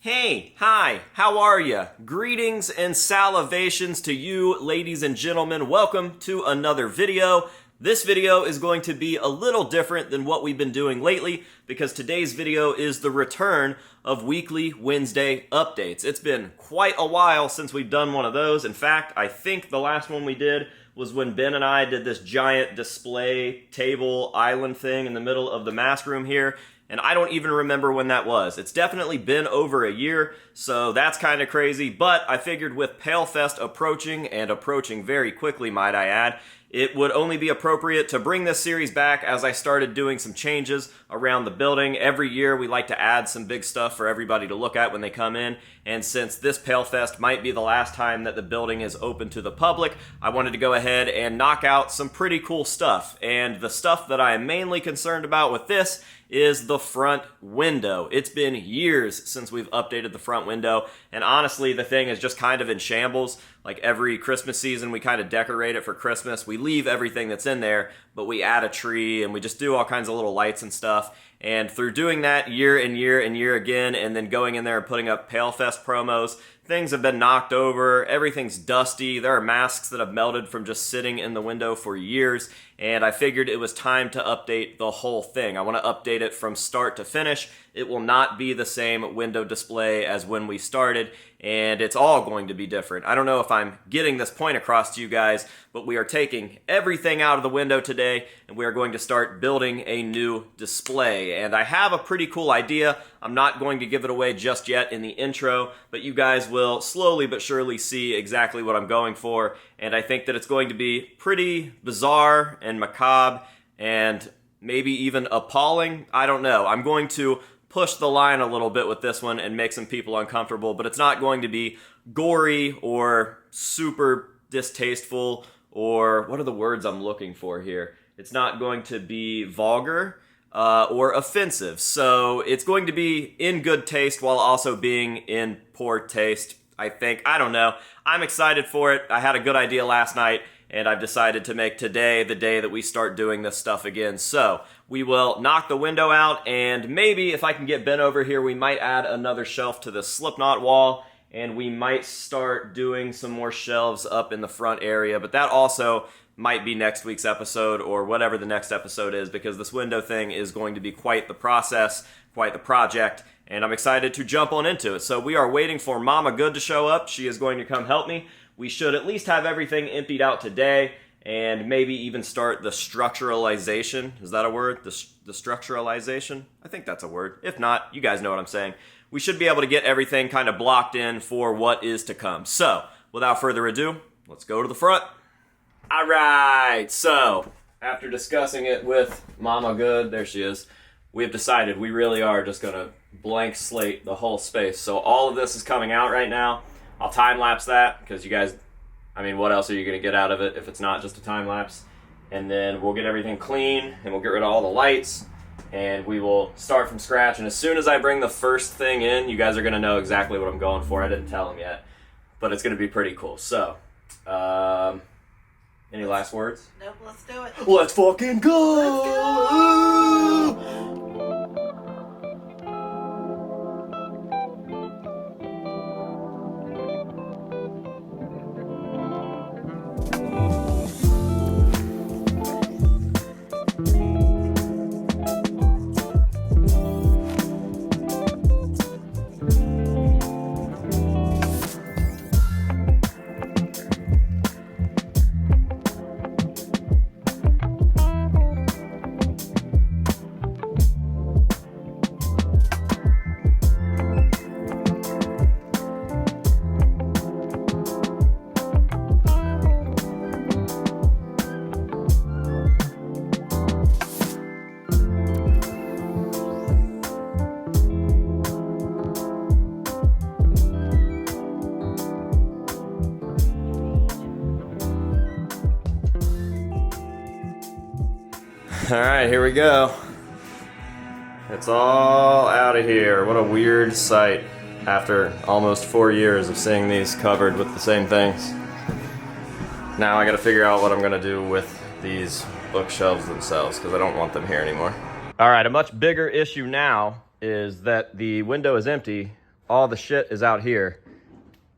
Hey, hi, how are ya? Greetings and salivations to you, ladies and gentlemen. Welcome to another video. This video is going to be a little different than what we've been doing lately because today's video is the return of weekly Wednesday updates. It's been quite a while since we've done one of those. In fact, I think the last one we did was when Ben and I did this giant display table island thing in the middle of the mask room here. And I don't even remember when that was. It's definitely been over a year, so that's kind of crazy. But I figured with PaleFest approaching, and approaching very quickly, might I add, it would only be appropriate to bring this series back as I started doing some changes around the building. Every year we like to add some big stuff for everybody to look at when they come in. And since this PaleFest might be the last time that the building is open to the public, I wanted to go ahead and knock out some pretty cool stuff. And the stuff that I am mainly concerned about with this is the front window. It's been years since we've updated the front window, and honestly, the thing is just kind of in shambles. Like every Christmas season, we kind of decorate it for Christmas. We leave everything that's in there, but we add a tree, and we just do all kinds of little lights and stuff. And through doing that year and year and year again, and then going in there and putting up PaleFest promos, things have been knocked over, everything's dusty, there are masks that have melted from just sitting in the window for years, and I figured it was time to update the whole thing. I want to update it from start to finish. It will not be the same window display as when we started, and it's all going to be different. I don't know if I'm getting this point across to you guys, but we are taking everything out of the window today, and we are going to start building a new display. And I have a pretty cool idea. I'm not going to give it away just yet in the intro, but you guys will slowly but surely see exactly what I'm going for. And I think that it's going to be pretty bizarre and macabre and maybe even appalling. I don't know. I'm going to push the line a little bit with this one and make some people uncomfortable, but it's not going to be gory or super distasteful, or what are the words I'm looking for here? It's not going to be vulgar or offensive. So it's going to be in good taste while also being in poor taste, I think. I don't know. I'm excited for it. I had a good idea last night, and I've decided to make today the day that we start doing this stuff again. So we will knock the window out, and maybe if I can get Ben over here, we might add another shelf to the Slipknot wall, and we might start doing some more shelves up in the front area, but that also might be next week's episode or whatever the next episode is, because this window thing is going to be quite the process, quite the project, and I'm excited to jump on into it. So we are waiting for Mama Good to show up. She is going to come help me. We should at least have everything emptied out today, and maybe even start the structuralization. Is that a word? The structuralization? I think that's a word. If not, you guys know what I'm saying. We should be able to get everything kind of blocked in for what is to come. So, without further ado, let's go to the front. All right, so after discussing it with Mama Good, there she is, we have decided we really are just going to blank slate the whole space. So all of this is coming out right now. I'll time-lapse that because you guys, I mean, what else are you going to get out of it if it's not just a time-lapse? And then we'll get everything clean, and we'll get rid of all the lights, and we will start from scratch. And as soon as I bring the first thing in, you guys are going to know exactly what I'm going for. I didn't tell them yet, but it's going to be pretty cool. So, any last words? Nope, let's do it. Let's fucking go! Let's go! All right, here we go. It's all out of here. What a weird sight after almost 4 years of seeing these covered with the same things. Now I gotta figure out what I'm gonna do with these bookshelves themselves because I don't want them here anymore. All right, a much bigger issue now is that the window is empty, all the shit is out here.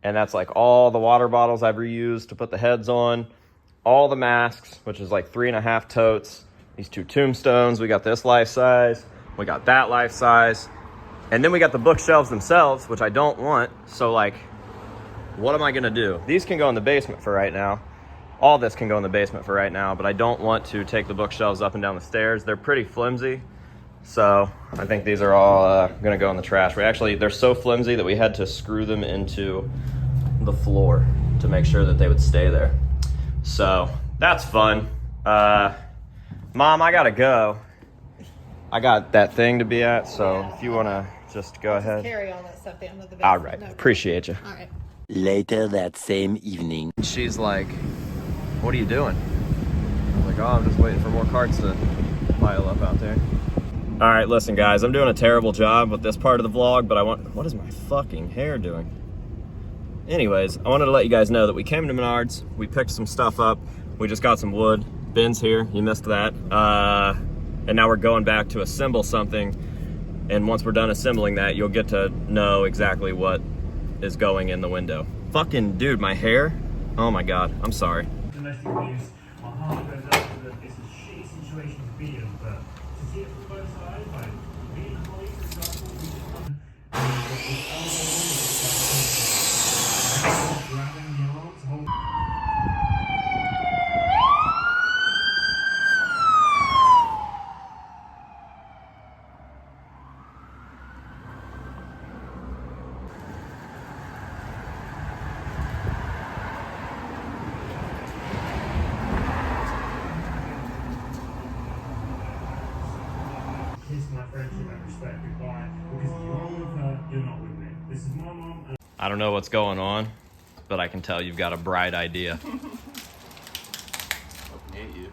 And that's like all the water bottles I've reused to put the heads on, all the masks, which is like 3.5 totes, these 2 tombstones, we got this life size, we got that life size, and then we got the bookshelves themselves, which I don't want. So like, what am I gonna do? These can go in the basement for right now. All this can go in the basement for right now, but I don't want to take the bookshelves up and down the stairs. They're pretty flimsy. So I think these are all gonna go in the trash. They're so flimsy that we had to screw them into the floor to make sure that they would stay there. So that's fun. Mom, I gotta go. I got that thing to be at, so if you wanna just go ahead. Carry all that stuff down to the basement. All right, appreciate you. All right. Later that same evening. She's like, what are you doing? I'm like, oh, I'm just waiting for more carts to pile up out there. All right, listen guys, I'm doing a terrible job with this part of the vlog, but what is my fucking hair doing? Anyways, I wanted to let you guys know that we came to Menards, we picked some stuff up, we just got some wood. Ben's here, you missed that. And now we're going back to assemble something, and once we're done assembling that, you'll get to know exactly what is going in the window. Fucking dude, my hair, oh my God, I'm sorry. Domestic abuse, my heart goes out to that it's a shitty situation to be in, but to see it from both sides, like me and Holly, for example, we just want grabbing the arms, holding. My friendship and respect goodbye, because if you're with her, you're not with me. This is my mom. And I don't know what's going on, but I can tell you've got a bright idea. Looking at you.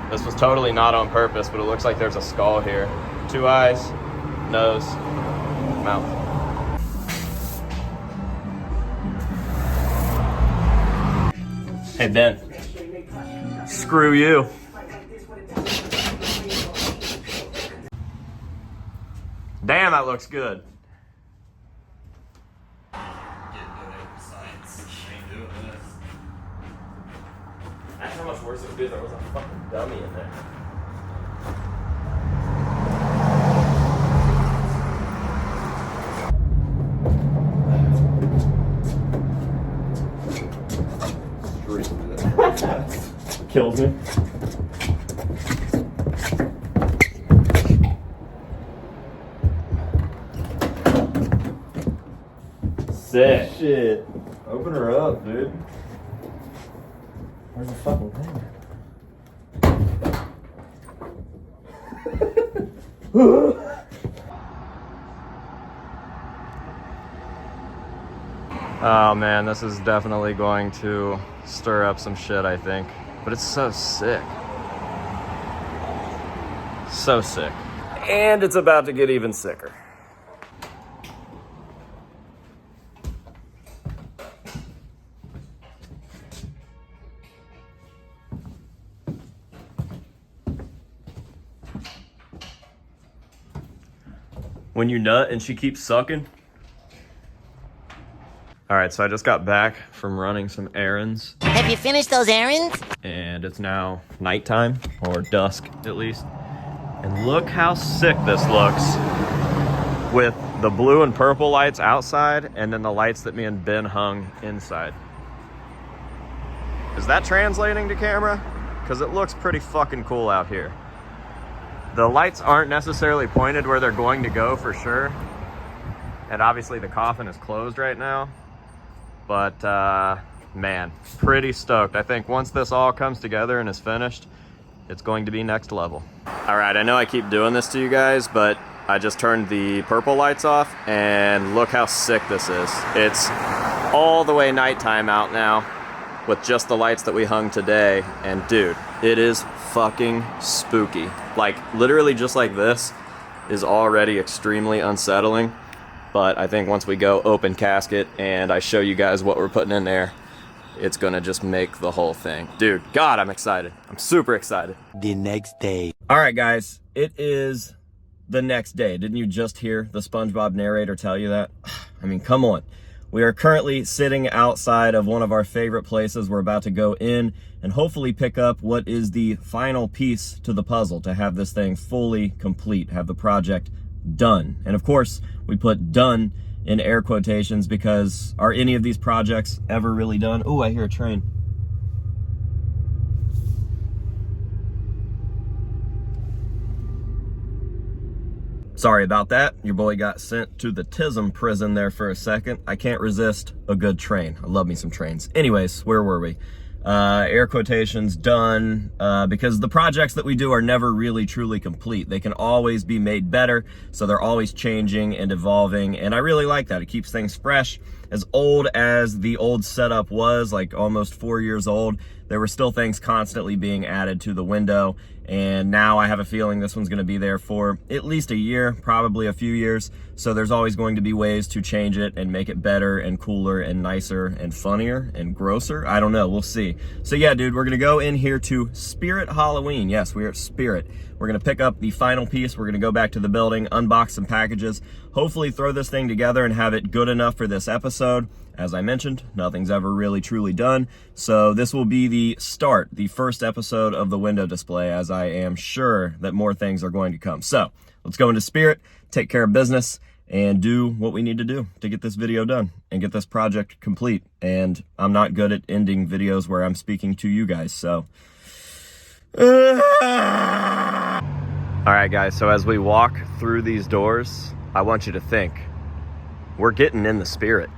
This was totally not on purpose, but it looks like there's a skull here. 2 eyes, nose, mouth. Hey Ben, screw you. Damn, that looks good. That's how much worse it would be if there was a fucking dummy in there. Kills me. Sick. Shit. Open her up, dude. Where's the fucking thing? Oh man, this is definitely going to stir up some shit, I think. But it's so sick. So sick. And it's about to get even sicker. When you nut and she keeps sucking. All right, so I just got back from running some errands. Have you finished those errands? And it's now nighttime, or dusk at least. And look how sick this looks with the blue and purple lights outside and then the lights that me and Ben hung inside. Is that translating to camera? Because it looks pretty fucking cool out here. The lights aren't necessarily pointed where they're going to go for sure. And obviously the coffin is closed right now. But man, pretty stoked. I think once this all comes together and is finished, it's going to be next level. All right, I know I keep doing this to you guys, but I just turned the purple lights off and look how sick this is. It's all the way nighttime out now with just the lights that we hung today. And dude, it is fucking spooky. Like literally just like this is already extremely unsettling, but I think once we go open casket and I show you guys what we're putting in there, it's gonna just make the whole thing. Dude, God, I'm excited. I'm super excited. The next day. All right, guys, it is the next day. Didn't you just hear the SpongeBob narrator tell you that? I mean, come on. We are currently sitting outside of one of our favorite places. We're about to go in and hopefully pick up what is the final piece to the puzzle to have this thing fully complete, have the project done. And of course, we put done in air quotations because are any of these projects ever really done? Oh, I hear a train. Sorry about that. Your boy got sent to the TISM prison there for a second. I can't resist a good train. I love me some trains. Anyways, where were we? Air quotations done, because the projects that we do are never really truly complete. They can always be made better, so they're always changing and evolving, and I really like that. It keeps things fresh. As old as the old setup was, like almost 4 years old, there were still things constantly being added to the window, and now I have a feeling this one's gonna be there for at least a year, probably a few years, so there's always going to be ways to change it and make it better and cooler and nicer and funnier and grosser. I don't know, we'll see. So yeah, dude, we're gonna go in here to Spirit Halloween. Yes, we're at Spirit. We're gonna pick up the final piece. We're gonna go back to the building, unbox some packages, hopefully throw this thing together and have it good enough for this episode. As I mentioned, nothing's ever really truly done. So this will be the start, the first episode of the window display, as I am sure that more things are going to come. So let's go into Spirit, take care of business, and do what we need to do to get this video done and get this project complete. And I'm not good at ending videos where I'm speaking to you guys, so. All right, guys, so as we walk through these doors, I want you to think, we're getting in the spirit.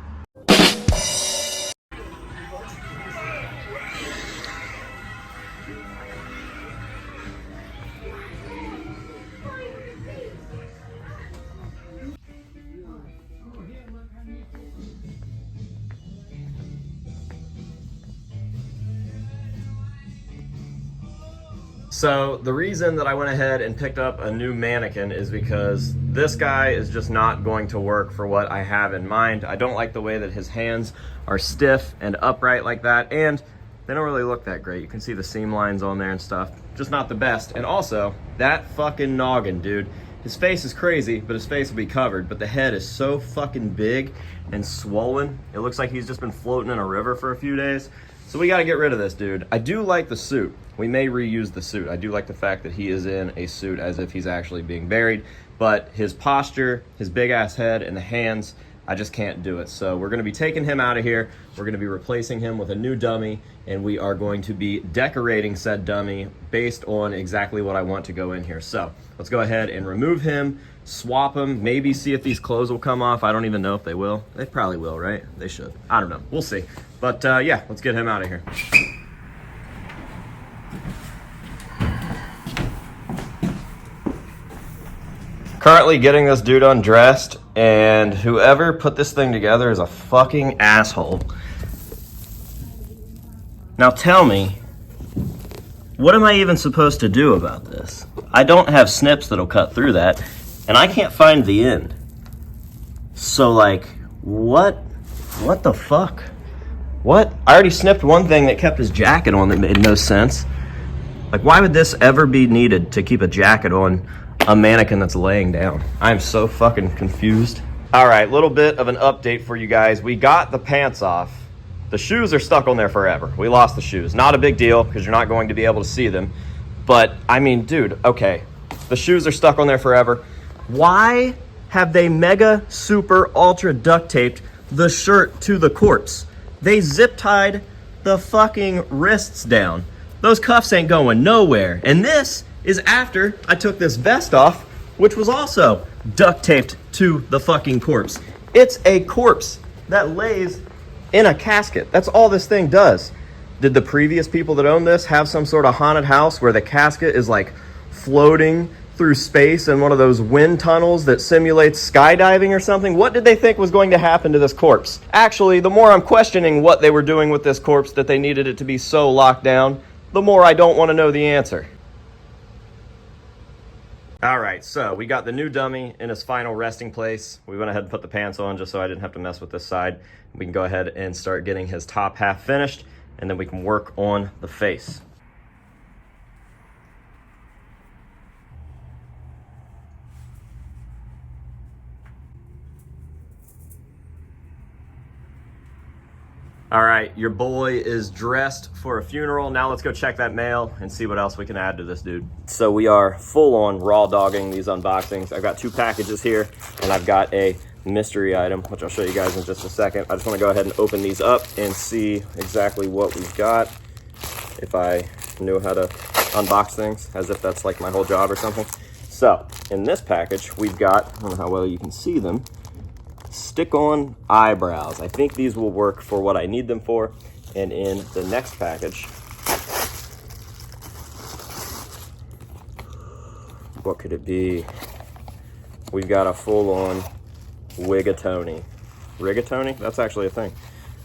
So the reason that I went ahead and picked up a new mannequin is because this guy is just not going to work for what I have in mind. I don't like the way that his hands are stiff and upright like that, and they don't really look that great. You can see the seam lines on there and stuff. Just not the best. And also, that fucking noggin, dude. His face is crazy, but his face will be covered, but the head is so fucking big and swollen. It looks like he's just been floating in a river for a few days. So we gotta get rid of this dude. I do like the suit. We may reuse the suit. I do like the fact that he is in a suit as if he's actually being buried, but his posture, his big ass head, and the hands, I just can't do it. So we're gonna be taking him out of here. We're gonna be replacing him with a new dummy, and we are going to be decorating said dummy based on exactly what I want to go in here. So let's go ahead and remove him, swap him, maybe see if these clothes will come off. I don't even know if they will. They probably will, right? They should. I don't know. We'll see. But yeah, let's get him out of here. Currently getting this dude undressed, and whoever put this thing together is a fucking asshole. Now tell me, what am I even supposed to do about this? I don't have snips that'll cut through that, and I can't find the end. So like, what the fuck? What? I already snipped one thing that kept his jacket on that made no sense. Like, why would this ever be needed to keep a jacket on a mannequin that's laying down? I'm so fucking confused. All right, little bit of an update for you guys. We got the pants off. The shoes are stuck on there forever. We lost the shoes. Not a big deal because you're not going to be able to see them. But, I mean, dude, okay. The shoes are stuck on there forever. Why have they mega, super, ultra duct taped the shirt to the corpse? They zip tied the fucking wrists down. Those cuffs ain't going nowhere. And this is after I took this vest off, which was also duct taped to the fucking corpse. It's a corpse that lays in a casket. That's all this thing does. Did the previous people that own this have some sort of haunted house where the casket is like floating through space in one of those wind tunnels that simulates skydiving or something? What did they think was going to happen to this corpse? Actually, the more I'm questioning what they were doing with this corpse that they needed it to be so locked down, the more I don't want to know the answer. All right, so we got the new dummy in his final resting place. We went ahead and put the pants on just so I didn't have to mess with this side. We can go ahead and start getting his top half finished, and then we can work on the face. All right, your boy is dressed for a funeral. Now let's go check that mail and see what else we can add to this dude. So we are full on raw dogging these unboxings. I've got 2 packages here, and I've got a mystery item, which I'll show you guys in just a second. I just wanna go ahead and open these up and see exactly what we've got. If I knew how to unbox things, as if that's like my whole job or something. So in this package, we've got, I don't know how well you can see them, stick-on eyebrows. I think these will work for what I need them for. And in the next package, what could it be? We've got a full-on rigatoni. Rigatoni? That's actually a thing.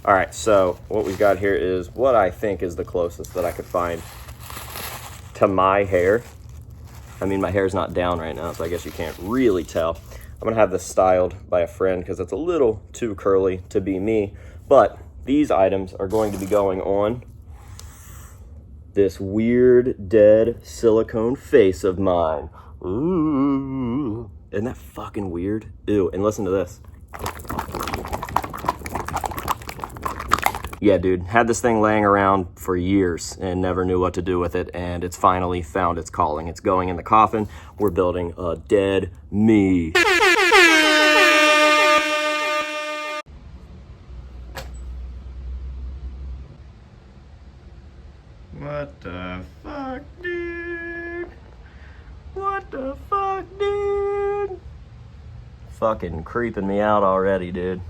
All right, so what we've got here is what I think is the closest that I could find to my hair. I mean, my hair's not down right now, so I guess you can't really tell. I'm gonna have this styled by a friend because it's a little too curly to be me, but these items are going to be going on this weird dead silicone face of mine. Ooh, isn't that fucking weird? Ew, and listen to this. Yeah, dude, had this thing laying around for years and never knew what to do with it, and it's finally found its calling. It's going in the coffin. We're building a dead me. What the fuck, dude? What the fuck, dude? Fucking creeping me out already, dude.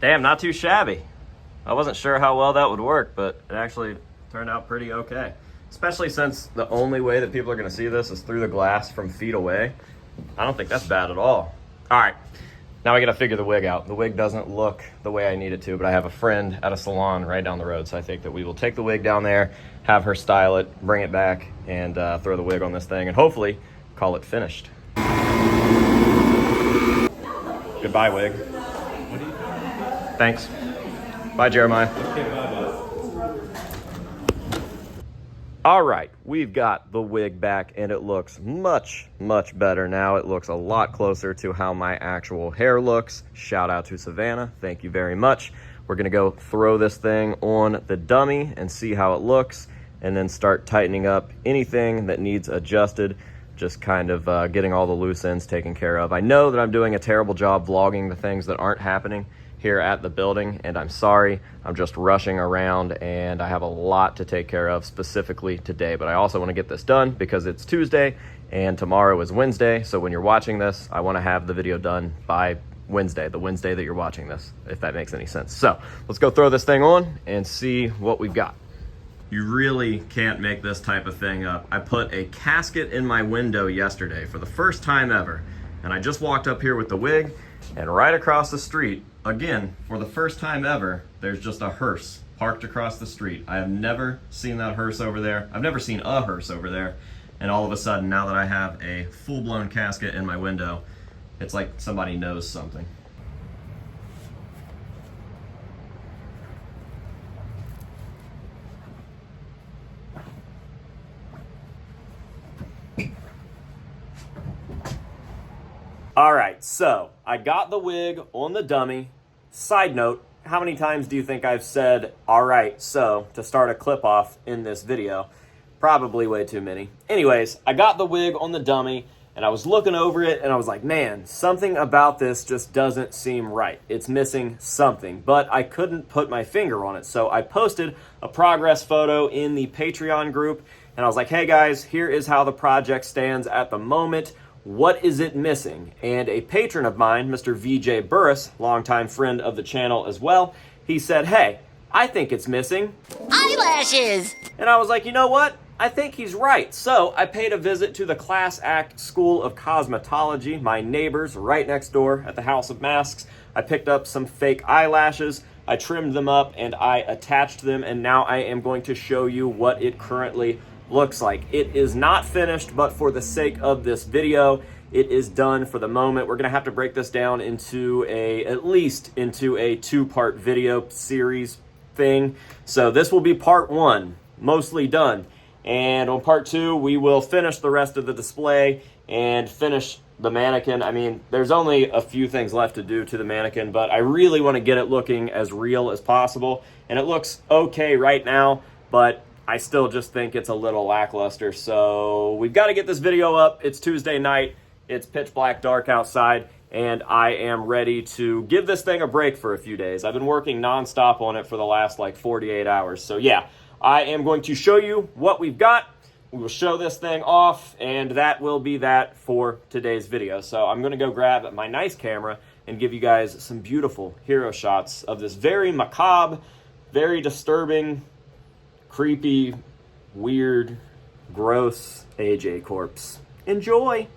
Damn, not too shabby. I wasn't sure how well that would work, but it actually turned out pretty okay. Especially since the only way that people are gonna see this is through the glass from feet away. I don't think that's bad at all. All right, now I gotta figure the wig out. The wig doesn't look the way I need it to, but I have a friend at a salon right down the road, so I think that we will take the wig down there, have her style it, bring it back, and throw the wig on this thing, and hopefully call it finished. Goodbye, wig. Thanks. Bye, Jeremiah. All right, we've got the wig back, and it looks much, much better now. It looks a lot closer to how my actual hair looks. Shout out to Savannah. Thank you very much. We're gonna go throw this thing on the dummy and see how it looks, and then start tightening up anything that needs adjusted, just kind of getting all the loose ends taken care of. I know that I'm doing a terrible job vlogging the things that aren't happening here at the building, and I'm sorry. I'm just rushing around, and I have a lot to take care of specifically today, but I also want to get this done because it's Tuesday and tomorrow is Wednesday. So when you're watching this, I want to have the video done by Wednesday, the Wednesday that you're watching this, if that makes any sense. So let's go throw this thing on and see what we've got. You really can't make this type of thing up. I put a casket in my window yesterday for the first time ever, and I just walked up here with the wig, and right across the street, again, for the first time ever, there's just a hearse parked across the street. I have never seen that hearse over there. I've never seen a hearse over there. And all of a sudden, now that I have a full-blown casket in my window, it's like somebody knows something. All right, so I got the wig on the dummy. Side note, how many times do you think I've said, all right, so, to start a clip off in this video? Probably way too many. Anyways, I got the wig on the dummy, and I was looking over it, and I was like, man, something about this just doesn't seem right. It's missing something, but I couldn't put my finger on it. So I posted a progress photo in the Patreon group, and I was like, hey guys, here is how the project stands at the moment. What is it missing? And a patron of mine, Mr. VJ Burris, longtime friend of the channel as well, he said, hey, I think it's missing Eyelashes! And I was like, you know what? I think he's right. So I paid a visit to the Class Act School of Cosmetology, my neighbors right next door at the House of Masks. I picked up some fake eyelashes, I trimmed them up, and I attached them, and now I am going to show you what it currently looks like. It is not finished, but for the sake of this video, it is done for the moment. We're gonna have to break this down into at least into a 2-part video series thing. So this will be part 1, mostly done. And on part 2, we will finish the rest of the display and finish the mannequin. I mean, there's only a few things left to do to the mannequin, but I really want to get it looking as real as possible. And it looks okay right now, but I still just think it's a little lackluster. So we've got to get this video up. It's Tuesday night. It's pitch black dark outside, and I am ready to give this thing a break for a few days. I've been working nonstop on it for the last like 48 hours. So yeah, I am going to show you what we've got. We will show this thing off, and that will be that for today's video. So I'm going to go grab my nice camera and give you guys some beautiful hero shots of this very macabre, very disturbing, creepy, weird, gross AJ corpse. Enjoy!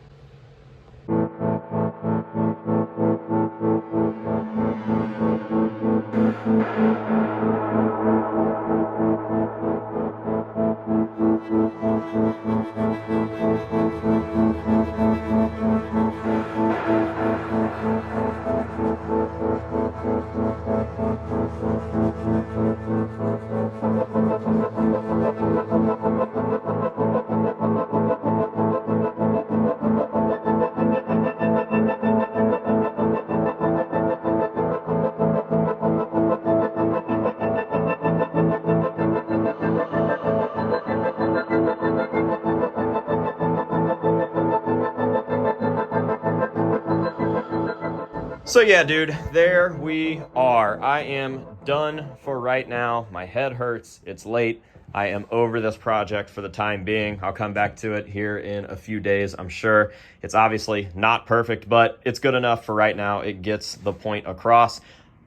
So yeah, dude, there we are. I am done for right now. My head hurts. It's late. I am over this project for the time being. I'll come back to it here in a few days, I'm sure. It's obviously not perfect, but it's good enough for right now. It gets the point across.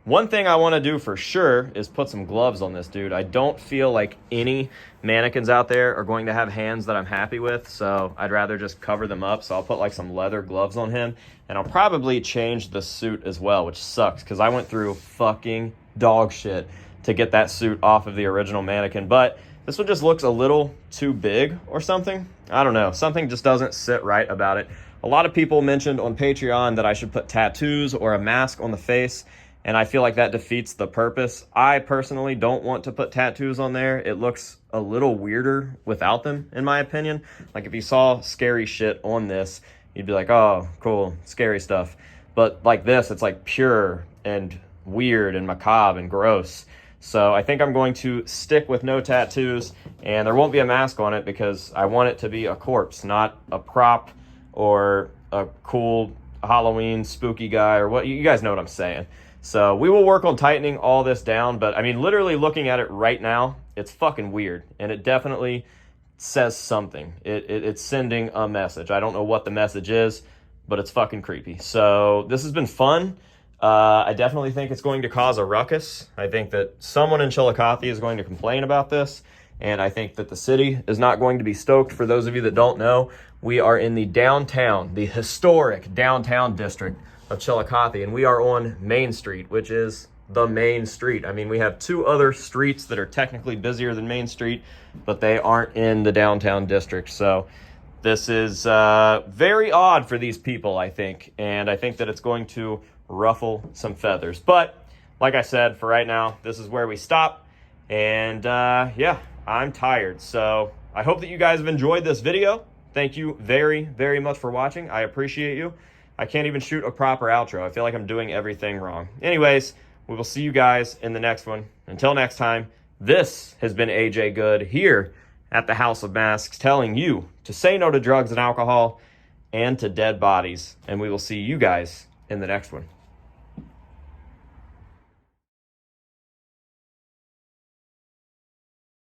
One thing I want to do for sure is put some gloves on this dude. I don't feel like any mannequins out there are going to have hands that I'm happy with, so I'd rather just cover them up. So I'll put like some leather gloves on him, and I'll probably change the suit as well, which sucks because I went through fucking dog shit to get that suit off of the original mannequin. But this one just looks a little too big or something. I don't know. Something just doesn't sit right about it. A lot of people mentioned on Patreon that I should put tattoos or a mask on the face, and I feel like that defeats the purpose. I personally don't want to put tattoos on there. It looks a little weirder without them, in my opinion. Like if you saw scary shit on this, you'd be like, oh, cool, scary stuff. But like this, it's like pure and weird and macabre and gross. So I think I'm going to stick with no tattoos, and there won't be a mask on it because I want it to be a corpse, not a prop or a cool Halloween spooky guy or what. You guys know what I'm saying. So we will work on tightening all this down, but I mean, literally looking at it right now, it's fucking weird, and it definitely says something. It's sending a message. I don't know what the message is, but it's fucking creepy. So this has been fun. I definitely think it's going to cause a ruckus. I think that someone in Chillicothe is going to complain about this, and I think that the city is not going to be stoked. For those of you that don't know, we are in the downtown, the historic downtown district of Chillicothe, and we are on Main Street, which is the main street. I mean, we have 2 other streets that are technically busier than Main Street, but they aren't in the downtown district. So this is very odd for these people, I think, and I think that it's going to ruffle some feathers. But like I said, for right now, this is where we stop, and yeah, I'm tired. So I hope that you guys have enjoyed this video. Thank you very, very much for watching. I appreciate you. I can't even shoot a proper outro. I feel like I'm doing everything wrong. Anyways, we will see you guys in the next one. Until next time, this has been AJ Good here at the House of Masks, telling you to say no to drugs and alcohol and to dead bodies. And we will see you guys in the next one.